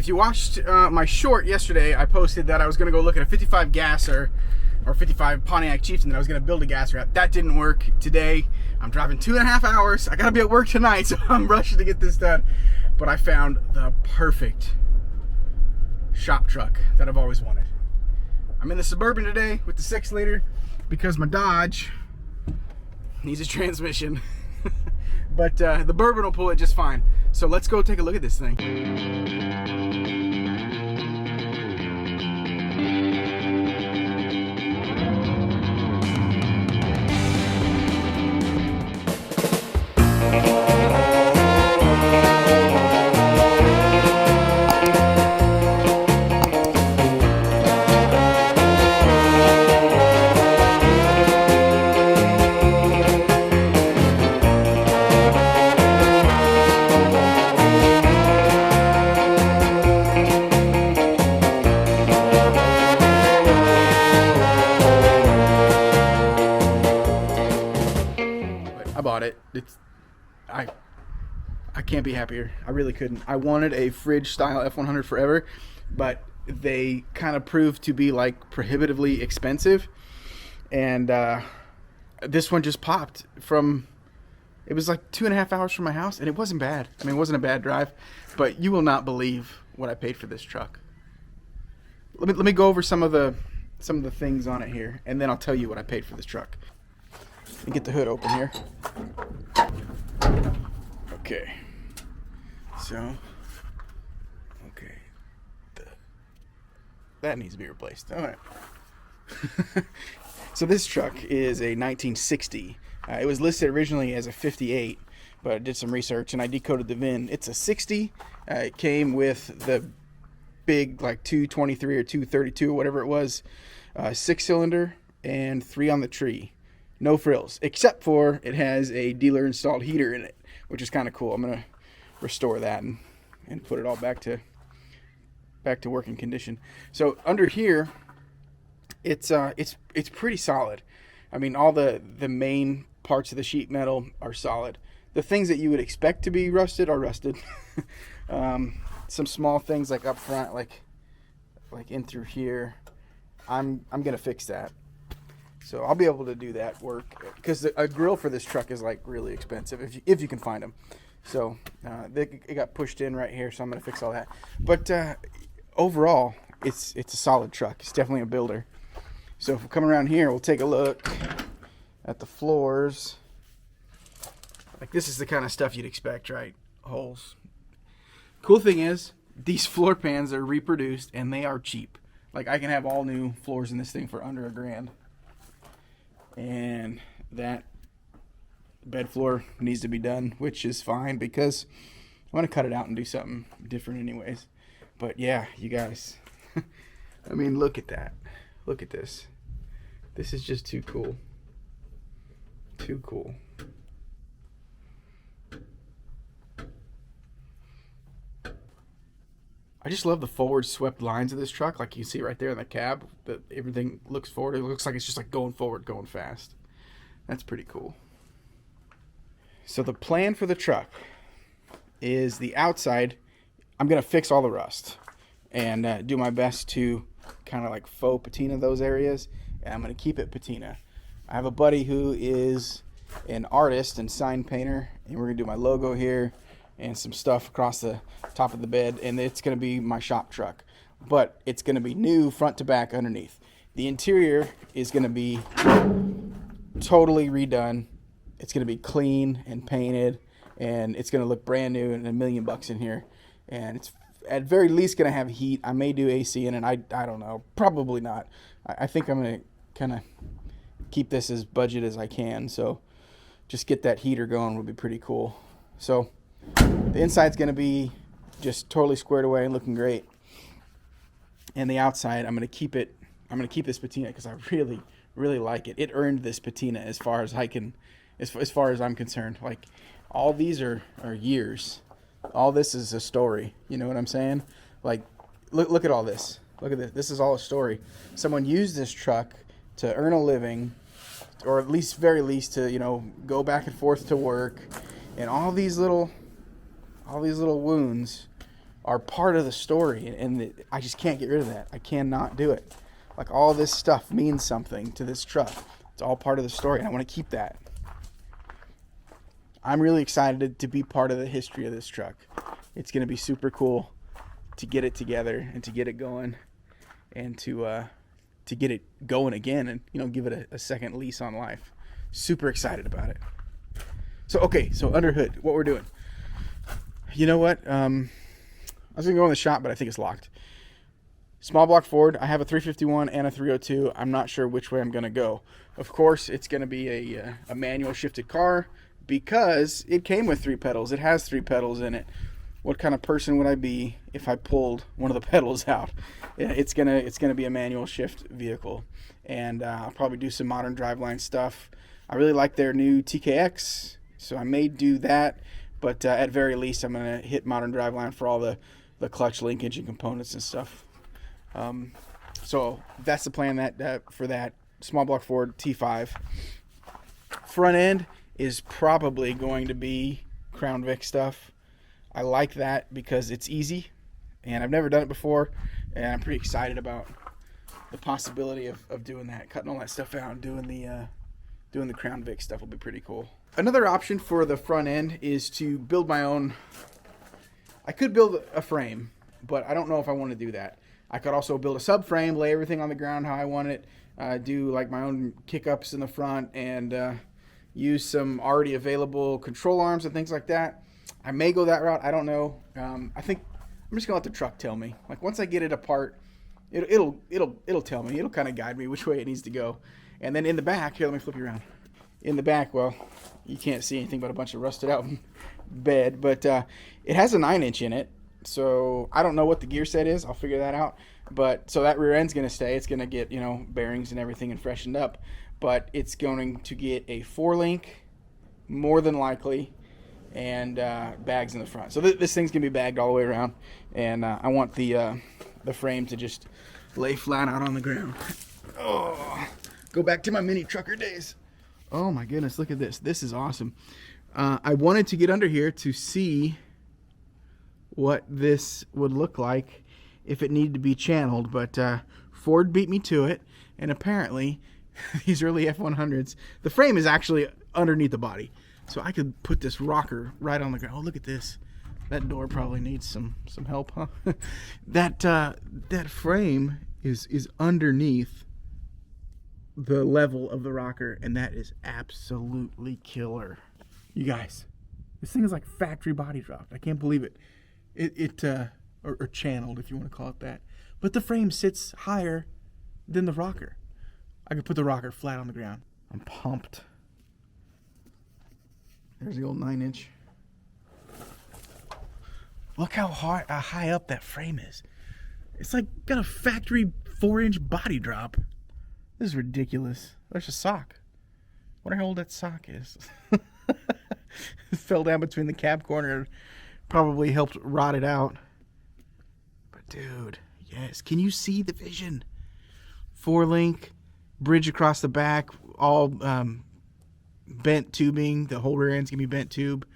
If you watched my short yesterday, I posted that I was going to go look at a 55 gasser or 55 Pontiac Chieftain, that I was going to build a gasser out. That didn't work today. I'm driving 2.5 hours. I got to be at work tonight, so I'm rushing to get this done. But I found the perfect shop truck that I've always wanted. I'm in the Suburban today with the 6-liter because my Dodge needs a transmission. But the Bourbon will pull it just fine. So let's go take a look at this thing. I bought it. I can't be happier. I really couldn't. I wanted a fridge style F100 forever, but they kind of proved to be like prohibitively expensive, and this one just popped from. It was like 2.5 hours from my house, and it wasn't bad. I mean, it wasn't a bad drive, but you will not believe what I paid for this truck. Let me go over some of the things on it here, and then I'll tell you what I paid for this truck. Let me get the hood open here. Okay. So, okay. That needs to be replaced. All right. So this truck is a 1960. It was listed originally as a 58, but I did some research and I decoded the VIN. It's a 60. It came with the big like 223 or 232 or whatever it was, 6-cylinder and 3 on the tree. No frills, except for it has a dealer installed heater in it, which is kind of cool. I'm gonna restore that and put it all back to working condition. So under here, it's pretty solid. I mean, all the main parts of the sheet metal are solid. The things that you would expect to be rusted are rusted. Some small things like up front, like in through here, I'm gonna fix that. So I'll be able to do that work, because a grill for this truck is like really expensive if you can find them. So it got pushed in right here, so I'm gonna fix all that. But overall, it's a solid truck. It's definitely a builder. So if we come around here, we'll take a look at the floors. Like, this is the kind of stuff you'd expect, right? Holes. Cool thing is, these floor pans are reproduced and they are cheap. Like, I can have all new floors in this thing for under $1,000. And that bed floor needs to be done, which is fine because I want to cut it out and do something different anyways. But yeah, you guys, I mean, look at that. Look at this. This is just too cool. Too cool. I just love the forward swept lines of this truck, like you see right there in the cab, that everything looks forward. It looks like it's just like going forward, going fast. That's pretty cool. So the plan for the truck is the outside, I'm going to fix all the rust and do my best to kind of like faux patina those areas, and I'm going to keep it patina. I have a buddy who is an artist and sign painter, and we're going to do my logo here and some stuff across the top of the bed, and it's going to be my shop truck. But it's going to be new front to back underneath. The interior is going to be totally redone. It's going to be clean and painted, and it's going to look brand new and $1 million in here. And it's at very least going to have heat. I may do AC in it. I don't know. Probably not. I think I'm going to kind of keep this as budget as I can. So just get that heater going would be pretty cool. So the inside's going to be just totally squared away and looking great. And the outside, I'm going to keep this patina because I really, really like it. It earned this patina as far as I can, as far as I'm concerned. Like, all these are years. All this is a story. You know what I'm saying? Like, look at all this. Look at this. This is all a story. Someone used this truck to earn a living, or at least, very least, to, you know, go back and forth to work. And all these little wounds are part of the story, and I just can't get rid of that. I cannot do it. Like, all this stuff means something to this truck. It's all part of the story, and I want to keep that. I'm really excited to be part of the history of this truck. It's going to be super cool to get it together and to get it going, and to get it going again, and, you know, give it a second lease on life. Super excited about it. So, okay, so under hood, what we're doing. You know what? I was going to go in the shop, but I think it's locked. Small block Ford. I have a 351 and a 302. I'm not sure which way I'm going to go. Of course, it's going to be a manual shifted car because it came with 3 pedals. It has 3 pedals in it. What kind of person would I be if I pulled one of the pedals out? It's gonna be a manual shift vehicle, and I'll probably do some modern driveline stuff. I really like their new TKX, so I may do that. But at very least, I'm gonna hit modern driveline for all the clutch linkage and components and stuff. So that's the plan for that small block Ford T5. Front end is probably going to be Crown Vic stuff. I like that because it's easy, and I've never done it before, and I'm pretty excited about the possibility of doing that. Cutting all that stuff out and doing the Crown Vic stuff will be pretty cool. Another option for the front end is to build my own. I could build a frame, but I don't know if I want to do that. I could also build a subframe, lay everything on the ground how I want it, do like my own kick-ups in the front, and use some already available control arms and things like that. I may go that route. I don't know. I think I'm just gonna let the truck tell me. Like, once I get it apart, it'll tell me. It'll kind of guide me which way it needs to go. And then in the back, here, let me flip you around. In the back, well, you can't see anything but a bunch of rusted out bed, but it has a 9-inch in it. So I don't know what the gear set is. I'll figure that out. But so that rear end's gonna stay. It's gonna get, you know, bearings and everything and freshened up. But it's going to get a 4-link, more than likely, and bags in the front. So this thing's gonna be bagged all the way around, and I want the frame to just lay flat out on the ground. Oh, go back to my mini trucker days. Oh my goodness, look at this. This is awesome. I wanted to get under here to see what this would look like if it needed to be channeled, but Ford beat me to it, and apparently these early F100s, the frame is actually underneath the body. So I could put this rocker right on the ground. Oh, look at this. That door probably needs some help, huh? That frame is underneath the level of the rocker, and that is absolutely killer. You guys, this thing is like factory body dropped. I can't believe it. Or channeled, if you want to call it that. But the frame sits higher than the rocker. I could put the rocker flat on the ground. I'm pumped. There's the old 9-inch. Look how high up that frame is. It's like got a factory 4-inch body drop. This is ridiculous. There's a sock. Wonder how old that sock is. It fell down between the cab corner. Probably helped rot it out. But dude, yes. Can you see the vision? 4-link, bridge across the back, all bent tubing. The whole rear end's gonna be bent tube.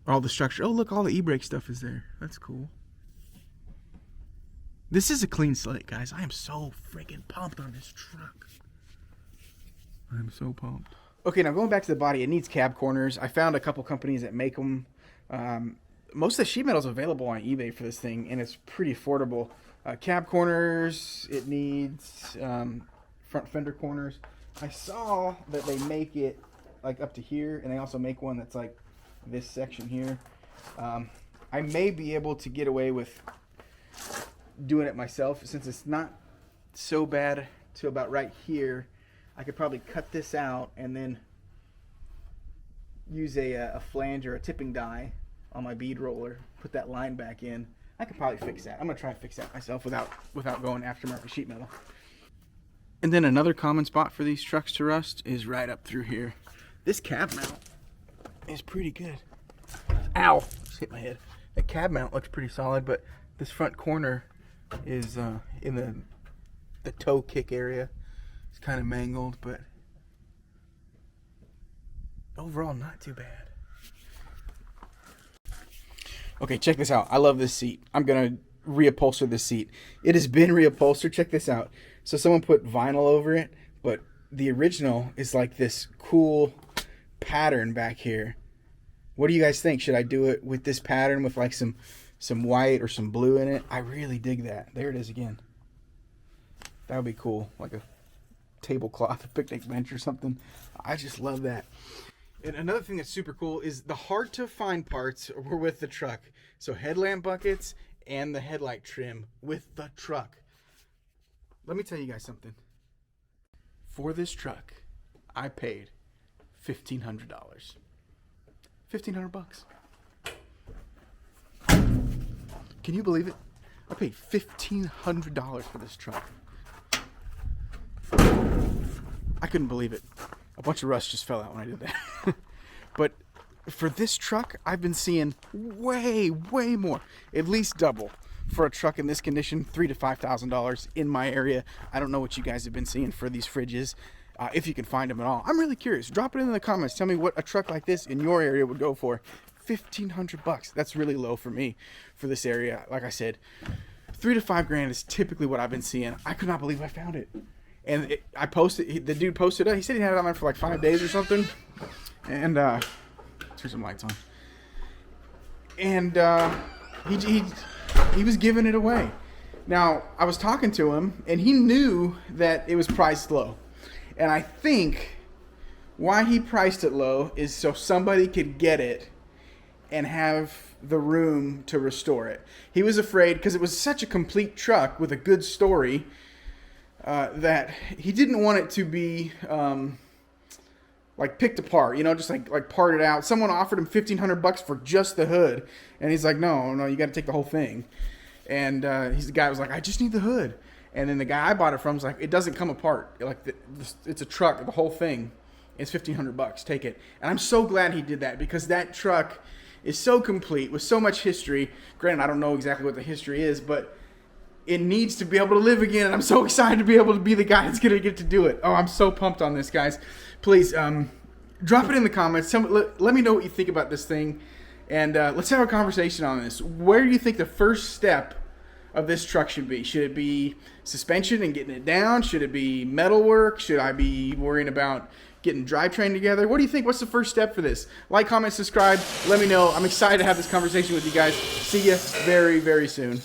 All the structure. Oh, look, all the e-brake stuff is there. That's cool. This is a clean slate, guys. I am so freaking pumped on this truck. I'm so pumped. Okay, now going back to the body, it needs cab corners. I found a couple companies that make them. Most of the sheet metal is available on eBay for this thing, and it's pretty affordable. Cab corners, it needs front fender corners. I saw that they make it like up to here, and they also make one that's like this section here. I may be able to get away with doing it myself, since it's not so bad to about right here. I could probably cut this out and then use a flange or a tipping die on my bead roller, put that line back in. I could probably fix that. I'm gonna try to fix that myself without going aftermarket sheet metal. And then another common spot for these trucks to rust is right up through here. This cab mount is pretty good. Ow! Just hit my head. The cab mount looks pretty solid, but this front corner is in the toe kick area. It's kind of mangled, but overall not too bad. Okay, check this out. I love this seat. I'm going to reupholster this seat. It has been reupholstered. Check this out. So someone put vinyl over it, but the original is like this cool pattern back here. What do you guys think? Should I do it with this pattern with like some white or some blue in it? I really dig that. There it is again. That would be cool. Like a tablecloth, a picnic bench or something. I just love that. And another thing that's super cool is the hard to find parts were with the truck. So headlamp buckets and the headlight trim with the truck. Let me tell you guys something. For this truck, I paid $1,500. $1,500. Can you believe it? I paid $1,500 for this truck. I couldn't believe it. A bunch of rust just fell out when I did that. But for this truck, I've been seeing way more, at least double for a truck in this condition, $3,000 to $5,000 in my area. I don't know what you guys have been seeing for these fridges, if you can find them at all. I'm really curious. Drop it in the comments. Tell me what a truck like this in your area would go for. $1,500. That's really low for me for this area. Like I said, $3,000 to $5,000 is typically what I've been seeing. I could not believe I found it. And I posted, the dude posted it. He said he had it on there for like 5 days or something. And, turn some lights on. And, he was giving it away. Now, I was talking to him, and he knew that it was priced low. And I think why he priced it low is so somebody could get it and have the room to restore it. He was afraid, because it was such a complete truck with a good story, that he didn't want it to be like picked apart, you know, just like parted out. Someone offered him $1,500 for just the hood, and he's like, no, you got to take the whole thing. And the guy was like, I just need the hood. And then the guy I bought it from was like, it doesn't come apart. Like it's a truck, the whole thing. It's $1,500. Take it. And I'm so glad he did that, because that truck is so complete with so much history. Granted, I don't know exactly what the history is, but it needs to be able to live again. And I'm so excited to be able to be the guy that's going to get to do it. Oh, I'm so pumped on this, guys. Please drop it in the comments. Let me know what you think about this thing. And let's have a conversation on this. Where do you think the first step of this truck should be? Should it be suspension and getting it down? Should it be metal work? Should I be worrying about getting drivetrain together? What do you think? What's the first step for this? Like, comment, subscribe. Let me know. I'm excited to have this conversation with you guys. See you very soon.